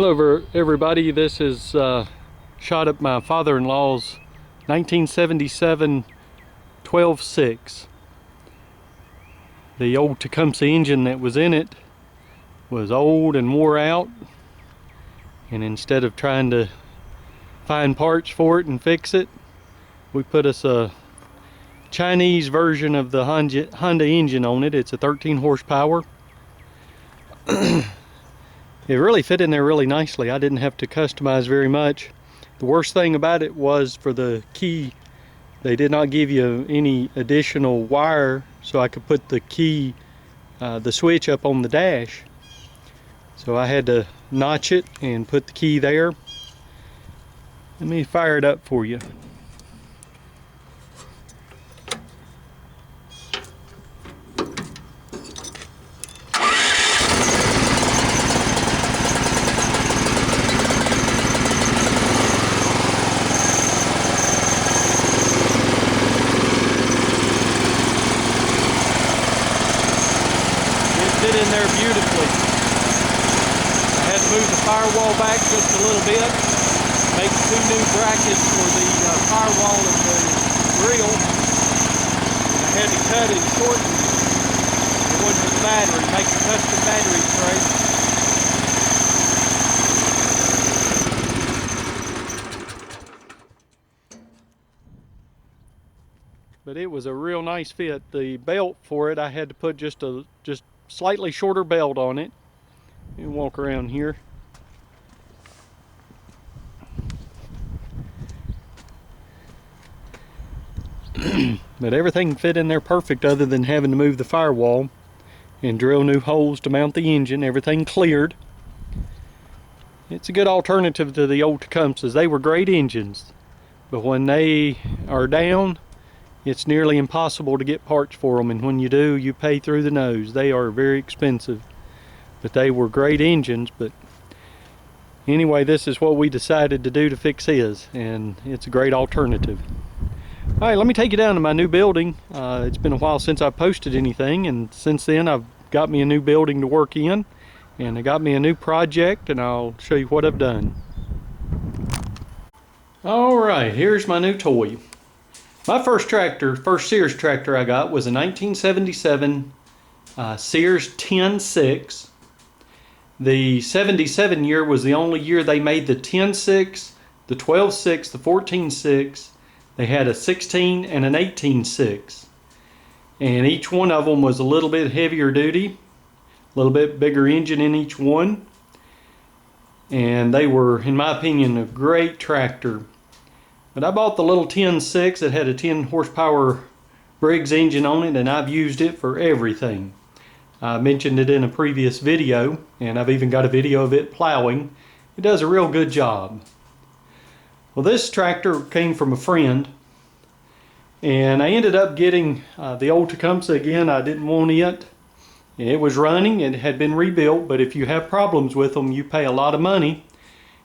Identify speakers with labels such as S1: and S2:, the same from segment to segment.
S1: Hello everybody, this is shot at my father-in-law's 1977 12.6. The old Tecumseh engine that was in it was old and wore out, and instead of trying to find parts for it and fix it, we put us a Chinese version of the Honda engine on it. It's a 13 horsepower. It really fit in there really nicely. I didn't have to customize very much. The worst thing about it was for the key, they did not give you any additional wire so I could put the key, the switch up on the dash. So I had to notch it and put the key there. Let me fire it up for you. Fit in there beautifully. I had to move the firewall back just a little bit, make two new brackets for the firewall and the grill. I had to cut and shorten the one for the battery, make a custom battery tray. But it was a real nice fit. The belt for it, I had to put just slightly shorter belt on it. Let me walk around here. But everything fit in there perfect other than having to move the firewall and drill new holes to mount the engine. Everything cleared. It's a good alternative to the old Tecumsehs. They were great engines, but when they are down, it's nearly impossible to get parts for them, and when you do, you pay through the nose. They are very expensive, but they were great engines. But anyway, this is what we decided to do to fix his, and it's a great alternative. All right, let me take you down to my new building. It's been a while since I posted anything, and since then I've got me a new building to work in, and I got me a new project, and I'll show you what I've done. All right, here's my new toy. My first Sears tractor I got was a 1977 Sears 10.6. The 77 year was the only year they made the 10.6, the 12.6, the 14.6. They had a 16 and an 18.6. And each one of them was a little bit heavier duty, a little bit bigger engine in each one. And they were, in my opinion, a great tractor. But I bought the little 10.6 that had a 10 horsepower Briggs engine on it, and I've used it for everything. I mentioned it in a previous video, and I've even got a video of it plowing. It does a real good job. Well, this tractor came from a friend, and I ended up getting the old Tecumseh again. I didn't want it. It was running, it had been rebuilt, but if you have problems with them, you pay a lot of money.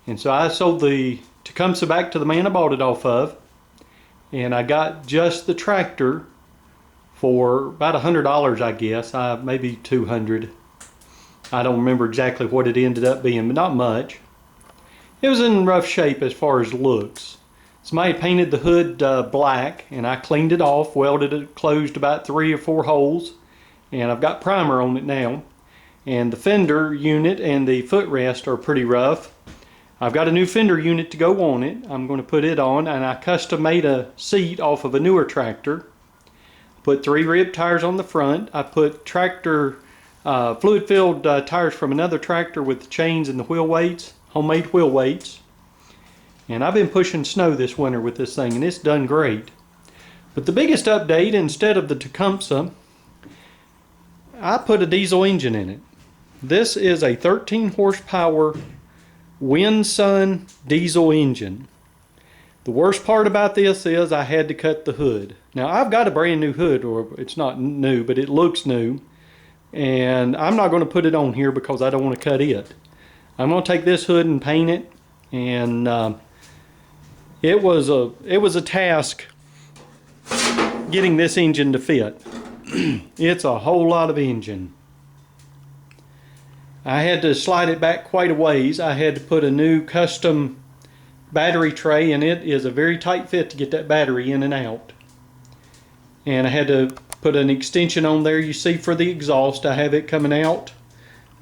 S1: And so I sold the Tecumseh back to the man I bought it off of, and I got just the tractor for about $100, I guess, maybe $200. I don't remember exactly what it ended up being, but not much. It was in rough shape as far as looks. Somebody painted the hood black, and I cleaned it off, welded it closed about 3 or 4 holes, and I've got primer on it now. And the fender unit and the footrest are pretty rough. I've got a new fender unit to go on it. I'm going to put it on, and I custom made a seat off of a newer tractor. Put 3 rib tires on the front. I put tractor fluid filled tires from another tractor with the chains and the wheel weights, homemade wheel weights. And I've been pushing snow this winter with this thing, and it's done great. But the biggest update, instead of the Tecumseh, I put a diesel engine in it. This is a 13 horsepower Winsun diesel engine. The worst part about this is I had to cut the hood. Now I've got a brand new hood, or it's not new, but it looks new, and I'm not going to put it on here because I don't want to cut it. I'm going to take this hood and paint it, and it was a task getting this engine to fit. It's a whole lot of engine. I had to slide it back quite a ways. I had to put a new custom battery tray, and it is a very tight fit to get that battery in and out. And I had to put an extension on there, you see, for the exhaust. I have it coming out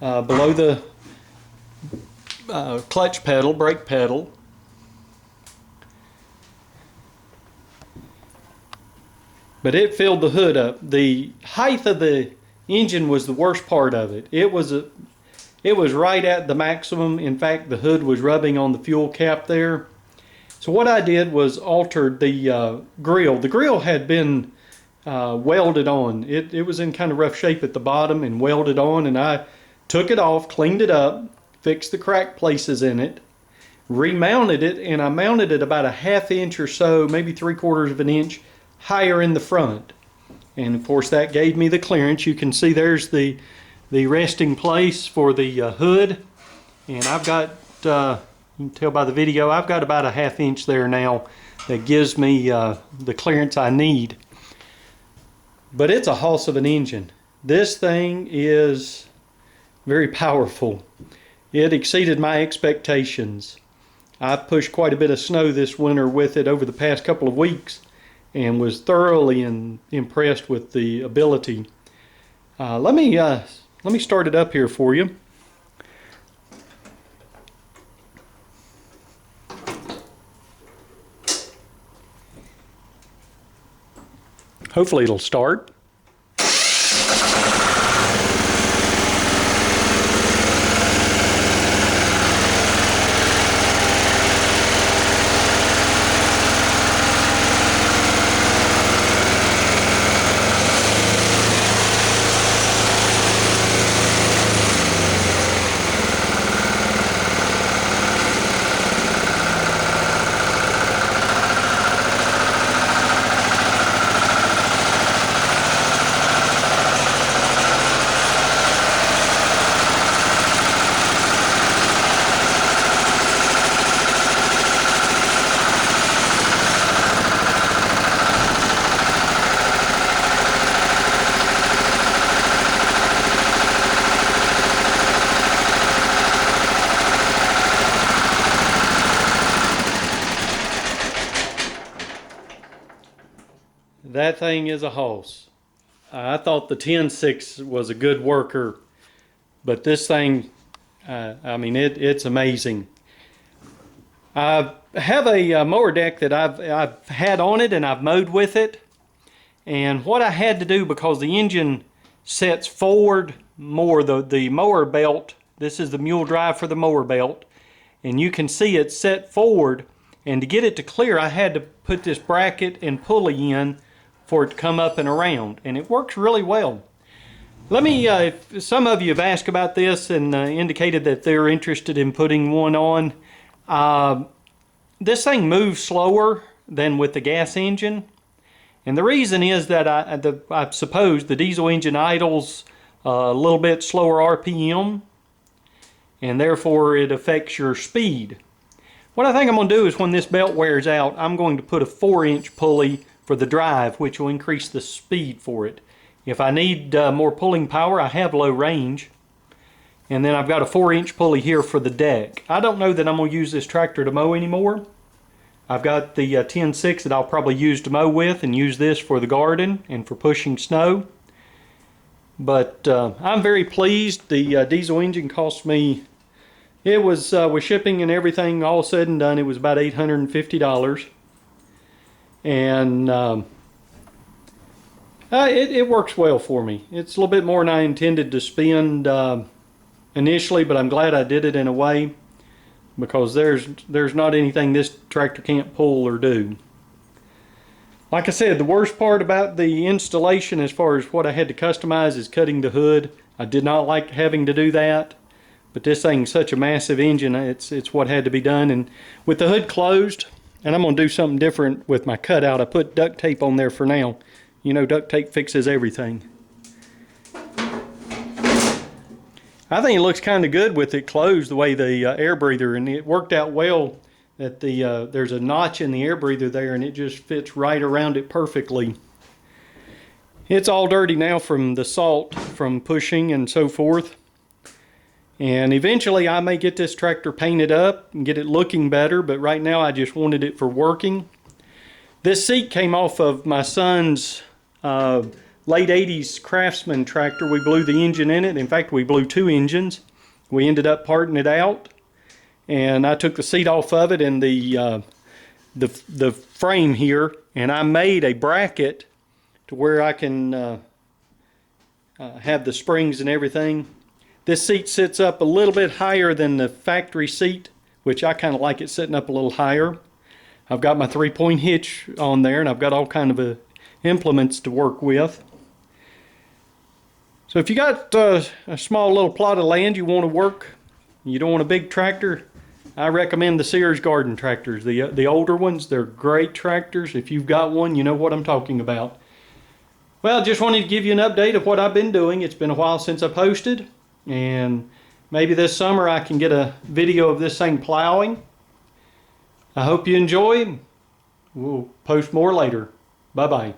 S1: below the clutch pedal, brake pedal. But it filled the hood up. The height of the engine was the worst part of it. It was right at the maximum. In fact, the hood was rubbing on the fuel cap there. So what I did was altered the grill. The grill had been welded on. It was in kind of rough shape at the bottom and welded on, and I took it off, cleaned it up, fixed the crack places in it, remounted it, and I mounted it about a ½ inch or so, maybe 3/4 of an inch higher in the front. And of course that gave me the clearance. You can see there's the resting place for the hood, and I've got you can tell by the video, I've got about a ½ inch there now that gives me the clearance I need. But it's a hoss of an engine. This thing is very powerful. It exceeded my expectations. I pushed quite a bit of snow this winter with it over the past couple of weeks, and was thoroughly impressed with the ability. Let me start it up here for you. Hopefully it'll start. That thing is a hoss. I thought the 10.6 was a good worker, but this thing, I mean, it's amazing. I have a mower deck that I've had on it, and I've mowed with it. And what I had to do, because the engine sets forward more, the mower belt, this is the mule drive for the mower belt, and you can see it set forward, and to get it to clear, I had to put this bracket and pulley in for it to come up and around, and it works really well. Let me, some of you have asked about this and indicated that they're interested in putting one on. This thing moves slower than with the gas engine, and the reason is that I suppose the diesel engine idles a little bit slower RPM, and therefore it affects your speed. What I think I'm going to do is, when this belt wears out, I'm going to put a 4-inch pulley for the drive, which will increase the speed for it. If I need more pulling power, I have low range. And then I've got a 4-inch pulley here for the deck. I don't know that I'm going to use this tractor to mow anymore. I've got the 10.6 that I'll probably use to mow with, and use this for the garden and for pushing snow. But I'm very pleased. The diesel engine cost me, it was with shipping and everything all said and done, it was about $850. And it works well for me. It's a little bit more than I intended to spend initially, but I'm glad I did it in a way, because there's not anything this tractor can't pull or do. Like I said, the worst part about the installation, as far as what I had to customize, is cutting the hood. I did not like having to do that, but this thing's such a massive engine, it's what had to be done. And with the hood closed, and I'm going to do something different with my cutout. I put duct tape on there for now. You know, duct tape fixes everything. I think it looks kind of good with it closed, the way the air breather, and it worked out well that there's a notch in the air breather there, and it just fits right around it perfectly. It's all dirty now from the salt from pushing and so forth. And eventually I may get this tractor painted up and get it looking better, but right now I just wanted it for working. This seat came off of my son's late 80s Craftsman tractor. We blew the engine in it. In fact, we blew 2 engines. We ended up parting it out, and I took the seat off of it and the frame here, and I made a bracket to where I can have the springs and everything. This seat sits up a little bit higher than the factory seat, which I kind of like it sitting up a little higher. I've got my 3-point hitch on there, and I've got all kind of implements to work with. So if you got a small little plot of land you want to work, you don't want a big tractor, I recommend the Sears garden tractors. The older ones, they're great tractors. If you've got one, you know what I'm talking about. Well, just wanted to give you an update of what I've been doing. It's been a while since I posted, and maybe this summer I can get a video of this thing plowing. I hope you enjoy. We'll post more later. Bye-bye.